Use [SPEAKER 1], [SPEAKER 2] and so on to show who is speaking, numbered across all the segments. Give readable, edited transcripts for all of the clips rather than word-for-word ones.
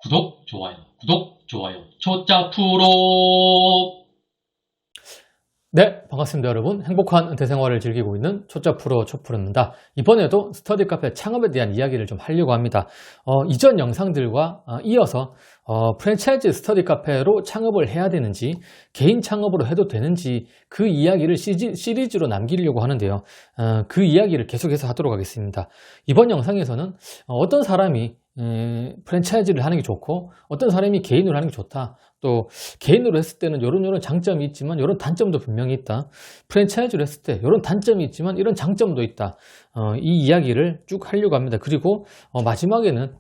[SPEAKER 1] 구독, 좋아요, 초짜 프로.
[SPEAKER 2] 네, 반갑습니다 여러분. 행복한 은퇴 생활을 즐기고 있는 초짜 프로 초프로입니다. 이번에도 스터디 카페 창업에 대한 이야기를 좀 하려고 합니다. 이전 영상들과 이어서 프랜차이즈 스터디 카페로 창업을 해야 되는지 개인 창업으로 해도 되는지 그 이야기를 시리즈로 남기려고 하는데요. 그 이야기를 계속해서 하도록 하겠습니다. 이번 영상에서는 어떤 사람이 프랜차이즈를 하는 게 좋고 어떤 사람이 개인으로 하는 게 좋다. 또 개인으로 했을 때는 이런 장점이 있지만 이런 단점도 분명히 있다. 프랜차이즈로 했을 때 이런 단점이 있지만 이런 장점도 있다. 이 이야기를 쭉 하려고 합니다. 그리고 마지막에는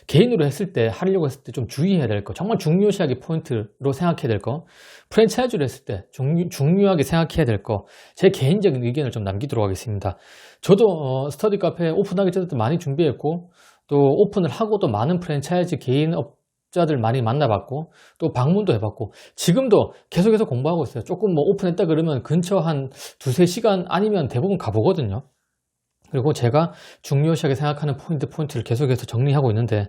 [SPEAKER 2] 개인으로 했을 때 하려고 했을 때 좀 주의해야 될 거, 정말 중요시하게 포인트로 생각해야 될 거, 프랜차이즈로 했을 때 중요하게 생각해야 될 거, 제 개인적인 의견을 좀 남기도록 하겠습니다. 저도 스터디 카페 오픈하기 전에도 많이 준비했고 또 오픈을 하고도 많은 프랜차이즈 개인업자들 많이 만나봤고 또 방문도 해봤고 지금도 계속해서 공부하고 있어요. 조금 뭐 오픈했다 그러면 근처 한 두세 시간 아니면 대부분 가보거든요. 그리고 제가 중요시하게 생각하는 포인트를 계속해서 정리하고 있는데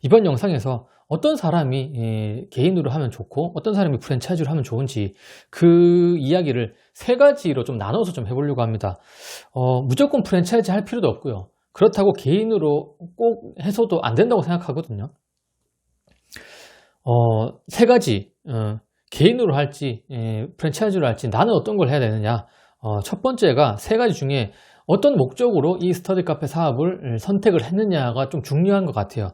[SPEAKER 2] 이번 영상에서 어떤 사람이 개인으로 하면 좋고 어떤 사람이 프랜차이즈로 하면 좋은지 그 이야기를 세 가지로 좀 나눠서 좀 해보려고 합니다. 무조건 프랜차이즈 할 필요도 없고요. 그렇다고 개인으로 꼭 해서도 안 된다고 생각하거든요. 세 가지, 개인으로 할지, 프랜차이즈로 할지, 나는 어떤 걸 해야 되느냐. 첫 번째가 세 가지 중에 어떤 목적으로 이 스터디 카페 사업을 선택을 했느냐가 좀 중요한 것 같아요.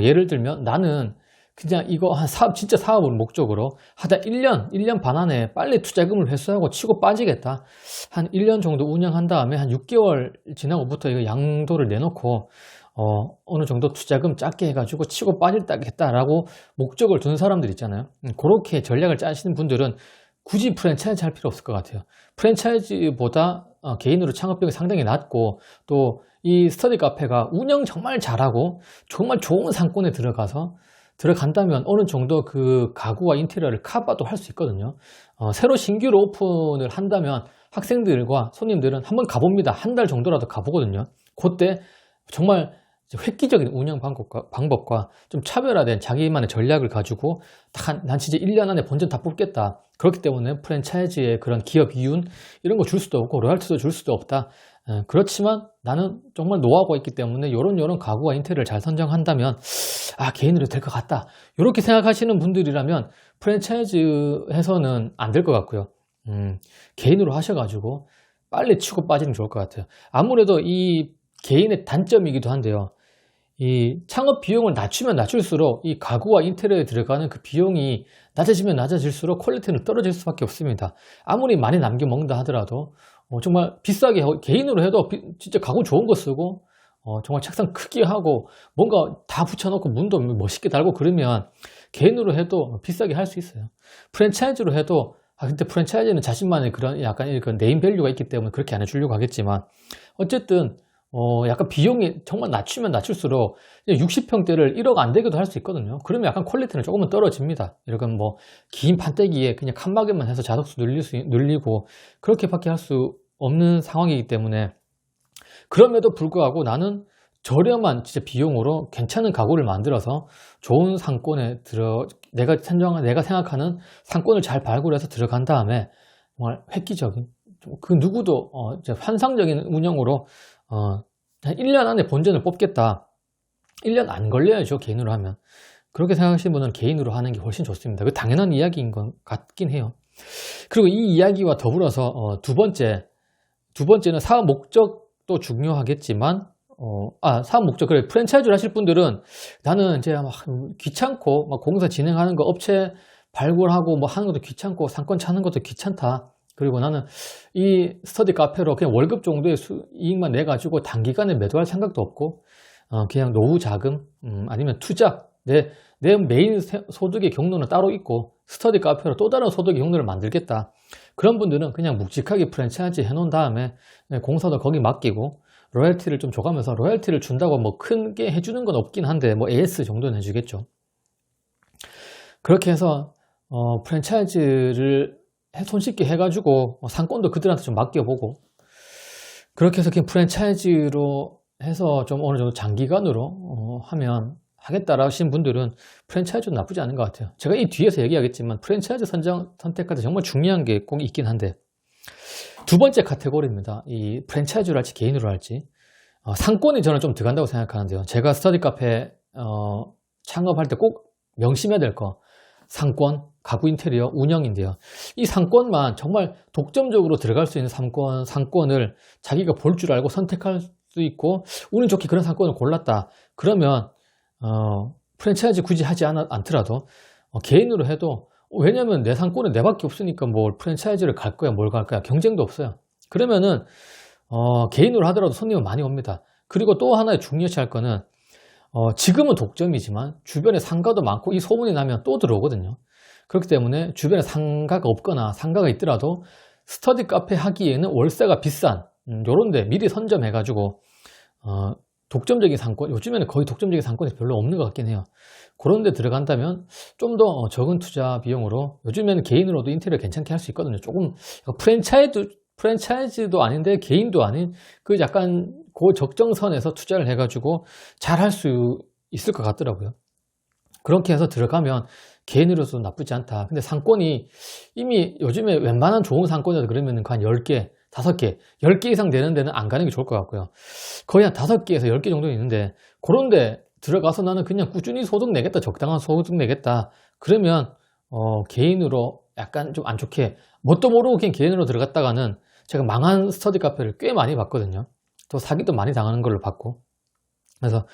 [SPEAKER 2] 예를 들면 나는 그냥 이거 진짜 사업을 목적으로 하다 1년 반 안에 빨리 투자금을 회수하고 치고 빠지겠다. 한 1년 정도 운영한 다음에 한 6개월 지나고부터 이거 양도를 내놓고, 어느 정도 투자금 작게 해가지고 치고 빠지겠다라고 목적을 둔 사람들 있잖아요. 그렇게 전략을 짜시는 분들은 굳이 프랜차이즈 할 필요 없을 것 같아요. 프랜차이즈보다 개인으로 창업비용이 상당히 낮고 또 이 스터디 카페가 운영 정말 잘하고 정말 좋은 상권에 들어간다면 어느 정도 그 가구와 인테리어를 커버도 할 수 있거든요. 새로 신규로 오픈을 한다면 학생들과 손님들은 한번 가봅니다. 한 달 정도라도 가보거든요. 그때 정말 획기적인 운영 방법과 좀 차별화된 자기만의 전략을 가지고 난 진짜 1년 안에 본전 다 뽑겠다. 그렇기 때문에 프랜차이즈의 그런 기업 이윤 이런 거 줄 수도 없고 로얄티도 줄 수도 없다. 그렇지만 나는 정말 노하우가 있기 때문에 요런 가구와 인테리어를 잘 선정한다면 개인으로 될 것 같다. 이렇게 생각하시는 분들이라면 프랜차이즈에서는 안 될 것 같고요. 개인으로 하셔가지고 빨리 치고 빠지는 게 좋을 것 같아요. 아무래도 이 개인의 단점이기도 한데요. 이 창업 비용을 낮추면 낮출수록 이 가구와 인테리어에 들어가는 그 비용이 낮아지면 낮아질수록 퀄리티는 떨어질 수밖에 없습니다. 아무리 많이 남겨 먹는다 하더라도 정말 비싸게 개인으로 해도 진짜 가구 좋은 거 쓰고 정말 책상 크게 하고 뭔가 다 붙여놓고 문도 멋있게 달고 그러면 개인으로 해도 비싸게 할 수 있어요. 프랜차이즈로 해도 근데 프랜차이즈는 자신만의 그런 약간 이런 네임 밸류가 있기 때문에 그렇게 안 해주려고 하겠지만 어쨌든 약간 비용이 정말 낮추면 낮출수록 60평대를 1억 안 되게도 할 수 있거든요. 그러면 약간 퀄리티는 조금은 떨어집니다. 이런 뭐 긴 판때기에 그냥 칸막이만 해서 자석수 늘리고 그렇게밖에 할 수 없는 상황이기 때문에 그럼에도 불구하고 나는 저렴한 진짜 비용으로 괜찮은 가구를 만들어서 좋은 상권에 내가 생각하는 상권을 잘 발굴해서 들어간 다음에 정말 획기적인 그 누구도 환상적인 운영으로 한 1년 안에 본전을 뽑겠다. 1년 안 걸려야죠, 개인으로 하면. 그렇게 생각하시는 분은 개인으로 하는 게 훨씬 좋습니다. 그 당연한 이야기인 것 같긴 해요. 그리고 이 이야기와 더불어서 두 번째는 사업 목적도 중요하겠지만 사업 목적, 그래, 프랜차이즈를 하실 분들은 나는 이제 막 귀찮고 막 공사 진행하는 거 업체 발굴하고 뭐 하는 것도 귀찮고 상권 찾는 것도 귀찮다. 그리고 나는 이 스터디 카페로 그냥 월급 정도의 이익만 내가지고 단기간에 매도할 생각도 없고, 그냥 노후 자금, 아니면 투자, 내 메인 소득의 경로는 따로 있고, 스터디 카페로 또 다른 소득의 경로를 만들겠다. 그런 분들은 그냥 묵직하게 프랜차이즈 해놓은 다음에 공사도 거기 맡기고, 로열티를 좀 줘가면서 로열티를 준다고 뭐 크게 해주는 건 없긴 한데, 뭐 AS 정도는 해주겠죠. 그렇게 해서, 프랜차이즈를 손쉽게 해가지고 상권도 그들한테 좀 맡겨보고 그렇게 해서 그냥 프랜차이즈로 해서 좀 어느 정도 장기간으로 하면 하겠다라 하신 분들은 프랜차이즈도 나쁘지 않은 것 같아요. 제가 이 뒤에서 얘기하겠지만 프랜차이즈 선택할 때 정말 중요한 게 꼭 있긴 한데, 두 번째 카테고리입니다. 이 프랜차이즈로 할지 개인으로 할지. 상권이 저는 좀 들어간다고 생각하는데요. 제가 스터디 카페 창업할 때 꼭 명심해야 될 거, 상권, 가구 인테리어, 운영인데요. 이 상권만 정말 독점적으로 들어갈 수 있는 상권을 자기가 볼 줄 알고 선택할 수 있고, 운이 좋게 그런 상권을 골랐다. 그러면 프랜차이즈 굳이 하지 않더라도 개인으로 해도, 왜냐면 내 상권은 내밖에 없으니까 뭘 프랜차이즈를 갈 거야, 뭘 갈 거야. 경쟁도 없어요. 그러면은 개인으로 하더라도 손님은 많이 옵니다. 그리고 또 하나의 중요시 할 거는, 지금은 독점이지만 주변에 상가도 많고 이 소문이 나면 또 들어오거든요. 그렇기 때문에 주변에 상가가 없거나 상가가 있더라도 스터디 카페 하기에는 월세가 비싼 요런 데 미리 선점해 가지고 독점적인 상권, 요즘에는 거의 독점적인 상권이 별로 없는 것 같긴 해요. 그런 데 들어간다면 좀 더 적은 투자 비용으로, 요즘에는 개인으로도 인테리어 괜찮게 할 수 있거든요. 조금 프랜차이즈도 아닌데 개인도 아닌 그 약간 그 적정선에서 투자를 해가지고 잘 할 수 있을 것 같더라고요. 그렇게 해서 들어가면 개인으로서 나쁘지 않다. 근데 상권이 이미 요즘에 웬만한 좋은 상권이라도 그러면 한 10개, 5개, 10개 이상 되는 데는 안 가는 게 좋을 것 같고요. 거의 한 5개에서 10개 정도 있는데, 그런 데 들어가서 나는 그냥 꾸준히 소득 내겠다, 적당한 소득 내겠다. 그러면 개인으로 약간 좀 안 좋게, 뭣도 모르고 그냥 개인으로 들어갔다가는 제가 망한 스터디 카페를 꽤 많이 봤거든요. 또 사기도 많이 당하는 걸로 봤고. 그래서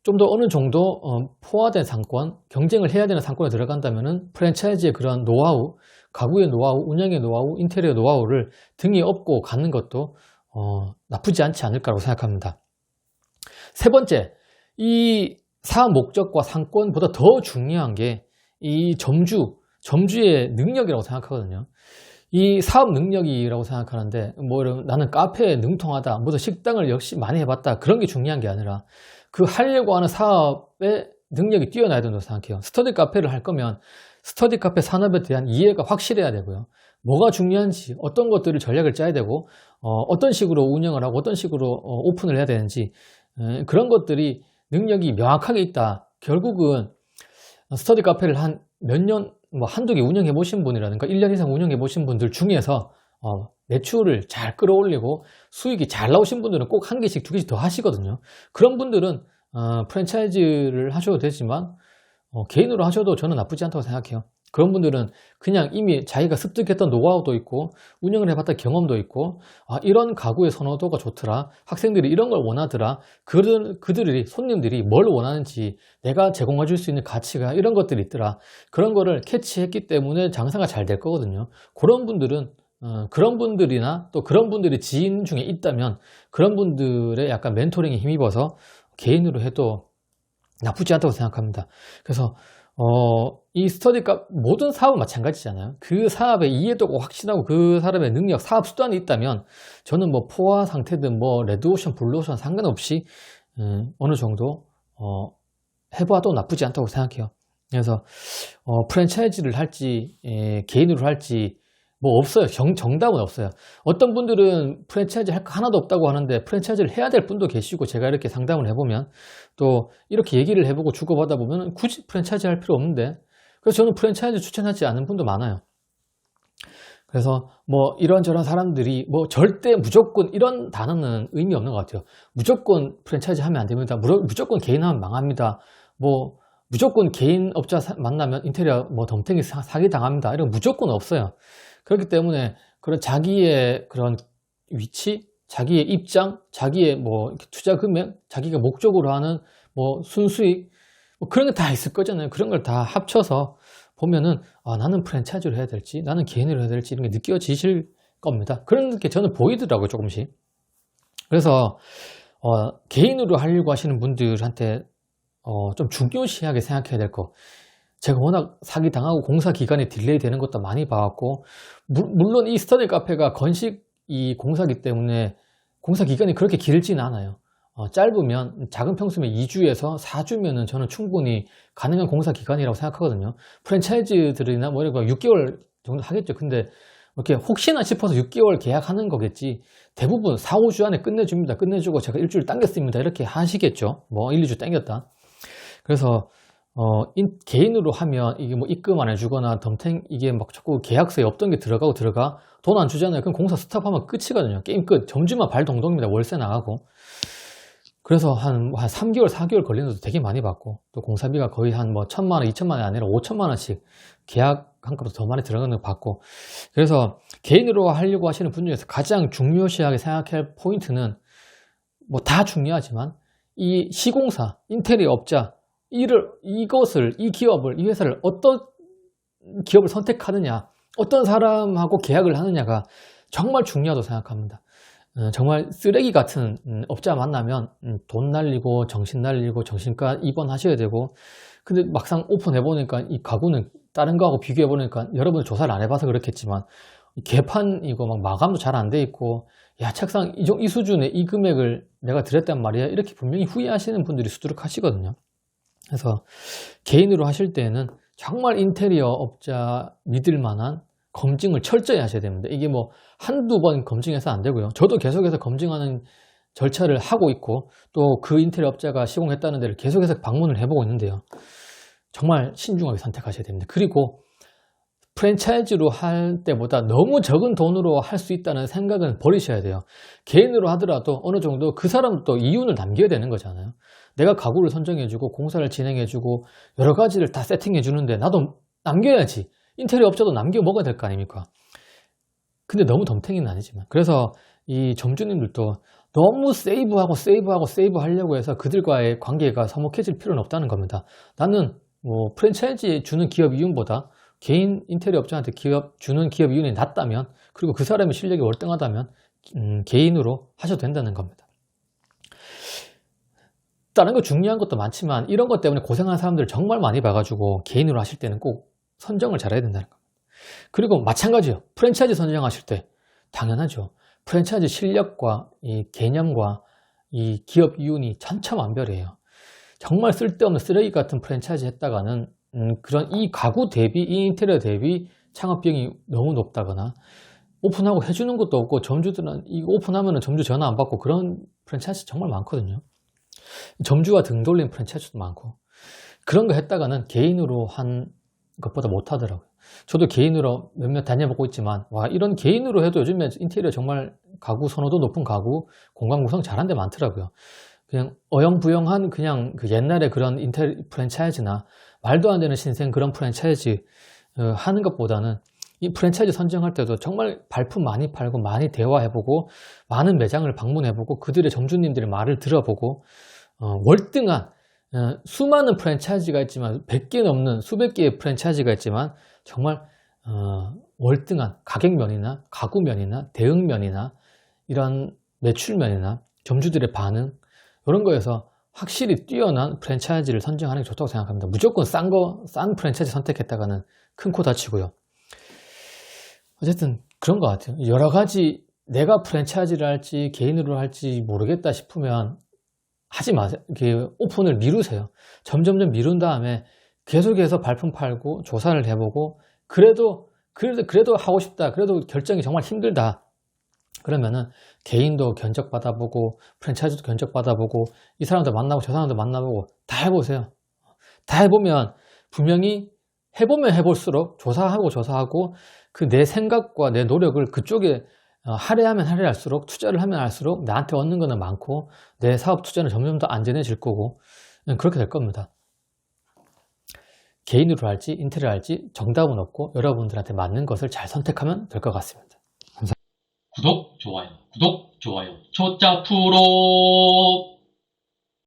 [SPEAKER 2] 좀 더 어느 정도 포화된 상권, 경쟁을 해야 되는 상권에 들어간다면은 프랜차이즈의 그런 노하우, 가구의 노하우, 운영의 노하우, 인테리어 노하우를 등에 업고 가는 것도 나쁘지 않지 않을까라고 생각합니다. 세 번째, 이 사업 목적과 상권보다 더 중요한 게 이 점주의 능력이라고 생각하거든요. 이 사업 능력이라고 생각하는데, 나는 카페에 능통하다, 무슨 식당을 역시 많이 해봤다, 그런 게 중요한 게 아니라 그 하려고 하는 사업의 능력이 뛰어나야 된다고 생각해요. 스터디 카페를 할 거면 스터디 카페 산업에 대한 이해가 확실해야 되고요. 뭐가 중요한지, 어떤 것들을 전략을 짜야 되고, 어떤 식으로 운영을 하고 어떤 식으로 오픈을 해야 되는지, 그런 것들이 능력이 명확하게 있다. 결국은 스터디 카페를 한 몇 년, 한두 개 운영해 보신 분이라든가 1년 이상 운영해 보신 분들 중에서 매출을 잘 끌어올리고 수익이 잘 나오신 분들은 꼭 한 개씩, 두 개씩 더 하시거든요. 그런 분들은 프랜차이즈를 하셔도 되지만 개인으로 하셔도 저는 나쁘지 않다고 생각해요. 그런 분들은 그냥 이미 자기가 습득했던 노하우도 있고 운영을 해봤던 경험도 있고, 이런 가구의 선호도가 좋더라, 학생들이 이런 걸 원하더라, 그들이, 손님들이 뭘 원하는지, 내가 제공해 줄 수 있는 가치가 이런 것들이 있더라, 그런 거를 캐치했기 때문에 장사가 잘 될 거거든요. 그런 분들은 그런 분들이나 또 그런 분들이 지인 중에 있다면 그런 분들의 약간 멘토링에 힘입어서 개인으로 해도 나쁘지 않다고 생각합니다. 그래서 이 스터디가 모든 사업은 마찬가지잖아요. 그 사업의 이해도가 확실하고 그 사람의 능력, 사업 수단이 있다면 저는 포화 상태든 레드오션, 블루오션 상관없이 어느 정도 해봐도 나쁘지 않다고 생각해요. 그래서 프랜차이즈를 할지 개인으로 할지 없어요. 정답은 없어요. 어떤 분들은 프랜차이즈 할 거 하나도 없다고 하는데 프랜차이즈를 해야 될 분도 계시고, 제가 이렇게 상담을 해보면 또 이렇게 얘기를 해보고 주고받아 보면 굳이 프랜차이즈 할 필요 없는데, 그래서 저는 프랜차이즈 추천하지 않은 분도 많아요. 그래서 이런저런 사람들이 절대 무조건 이런 단어는 의미 없는 것 같아요. 무조건 프랜차이즈 하면 안 됩니다. 무조건 개인 하면 망합니다. 무조건 개인 업자 만나면 인테리어 덤탱이 사기 당합니다. 이런 무조건 없어요. 그렇기 때문에 그런 자기의 그런 위치, 자기의 입장, 자기의 투자 금액, 자기가 목적으로 하는 순수익, 그런 게 다 있을 거잖아요. 그런 걸 다 합쳐서 보면은 나는 프랜차이즈로 해야 될지, 나는 개인으로 해야 될지, 이런 게 느껴지실 겁니다. 그런 게 저는 보이더라고요, 조금씩. 그래서 개인으로 하려고 하시는 분들한테 좀 중요시하게 생각해야 될 거. 제가 워낙 사기 당하고 공사 기간이 딜레이 되는 것도 많이 봐왔고, 물론 이 스터디 카페가 건식 이 공사기 때문에 공사 기간이 그렇게 길진 않아요. 짧으면, 작은 평수면 2주에서 4주면은 저는 충분히 가능한 공사 기간이라고 생각하거든요. 프랜차이즈들이나 이런 거 6개월 정도 하겠죠. 근데 이렇게 혹시나 싶어서 6개월 계약하는 거겠지, 대부분 4, 5주 안에 끝내줍니다. 끝내주고 제가 일주일 당겼습니다. 이렇게 하시겠죠. 1, 2주 당겼다. 그래서 개인으로 하면 이게 뭐 입금 안 해주거나 이게 막 자꾸 계약서에 없던 게 들어가 돈 안 주잖아요. 그럼 공사 스탑하면 끝이거든요. 게임 끝. 점주만 발동동입니다. 월세 나가고. 그래서 한 3개월, 4개월 걸리는 것도 되게 많이 받고, 또 공사비가 거의 한 뭐 1,000만 원, 2,000만 원이 아니라 5,000만 원씩 계약 한값보다 더 많이 들어가는 거 받고. 그래서 개인으로 하려고 하시는 분 중에서 가장 중요시하게 생각해야 할 포인트는 뭐 다 중요하지만 이 시공사, 인테리어 업자, 이 기업을, 이 회사를 어떤 기업을 선택하느냐, 어떤 사람하고 계약을 하느냐가 정말 중요하다고 생각합니다. 정말 쓰레기 같은 업자 만나면 돈 날리고 정신 날리고 정신과 입원하셔야 되고, 근데 막상 오픈해보니까 이 가구는 다른 거하고 비교해보니까, 여러분 조사를 안 해봐서 그렇겠지만 개판이고 막 마감도 잘 안 돼 있고, 야 책상 이 수준의 이 금액을 내가 드렸단 말이야, 이렇게 분명히 후회하시는 분들이 수두룩하시거든요. 그래서 개인으로 하실 때는 정말 인테리어 업자 믿을 만한 검증을 철저히 하셔야 됩니다. 이게 뭐 한두 번 검증해서 안 되고요. 저도 계속해서 검증하는 절차를 하고 있고, 또 그 인테리어 업자가 시공했다는 데를 계속해서 방문을 해보고 있는데요. 정말 신중하게 선택하셔야 됩니다. 그리고 프랜차이즈로 할 때보다 너무 적은 돈으로 할 수 있다는 생각은 버리셔야 돼요. 개인으로 하더라도 어느 정도 그 사람도 이윤을 남겨야 되는 거잖아요. 내가 가구를 선정해주고 공사를 진행해주고 여러 가지를 다 세팅해주는데 나도 남겨야지. 인테리어 업자도 남겨 먹어야 될 거 아닙니까? 근데 너무 덤탱이는 아니지만. 그래서 이 점주님들도 너무 세이브 하려고 해서 그들과의 관계가 서먹해질 필요는 없다는 겁니다. 나는 뭐 프랜차이즈 주는 기업 이윤보다 개인 인테리어 업자한테 주는 기업 이윤이 낮다면, 그리고 그 사람의 실력이 월등하다면 개인으로 하셔도 된다는 겁니다. 다른 거 중요한 것도 많지만 이런 것 때문에 고생하는 사람들 정말 많이 봐가지고 개인으로 하실 때는 꼭 선정을 잘해야 된다는 겁니다. 그리고 마찬가지요. 프랜차이즈 선정하실 때 당연하죠. 프랜차이즈 실력과 이 개념과 이 기업 이윤이 천차만별이에요. 정말 쓸데없는 쓰레기 같은 프랜차이즈 했다가는 그런 이 가구 대비, 이 인테리어 대비 창업 비용이 너무 높다거나, 오픈하고 해주는 것도 없고, 점주들은 이거 오픈하면 점주 전화 안 받고, 그런 프랜차이즈 정말 많거든요. 점주가 등 돌린 프랜차이즈도 많고, 그런 거 했다가는 개인으로 한 것보다 못 하더라고요. 저도 개인으로 몇몇 다녀보고 있지만, 와, 이런 개인으로 해도 요즘에 인테리어 정말 가구 선호도 높은 가구, 공간 구성 잘한 데 많더라고요. 그냥 어영부영한 그냥 그 옛날에 그런 인테리어 프랜차이즈나 말도 안 되는 신생 그런 프랜차이즈 하는 것보다는 이 프랜차이즈 선정할 때도 정말 발품 많이 팔고 많이 대화해보고 많은 매장을 방문해보고 그들의 점주님들의 말을 들어보고 월등한 수많은 프랜차이즈가 있지만 100개 넘는 수백 개의 프랜차이즈가 있지만 정말 월등한 가격면이나 가구면이나 대응면이나 이런 매출면이나 점주들의 반응, 이런 거에서 확실히 뛰어난 프랜차이즈를 선정하는 게 좋다고 생각합니다. 무조건 싼 프랜차이즈 선택했다가는 큰 코 다치고요. 어쨌든 그런 것 같아요. 여러 가지 내가 프랜차이즈를 할지 개인으로 할지 모르겠다 싶으면 하지 마세요. 이렇게 오픈을 미루세요. 점점 미룬 다음에 계속해서 발품 팔고 조사를 해보고 그래도 하고 싶다. 그래도 결정이 정말 힘들다. 그러면은 개인도 견적 받아보고 프랜차이즈도 견적 받아보고 이 사람도 만나고 저 사람도 만나보고 다 해보세요. 다 해보면 분명히 해보면 해볼수록 조사하고 그 내 생각과 내 노력을 그쪽에 할애하면 할애할수록, 투자를 하면 할수록 나한테 얻는 거는 많고 내 사업 투자는 점점 더 안전해질 거고 그렇게 될 겁니다. 개인으로 할지 인테리어 할지 정답은 없고 여러분들한테 맞는 것을 잘 선택하면 될 것 같습니다.
[SPEAKER 1] 구독, 좋아요, 조짜 프로.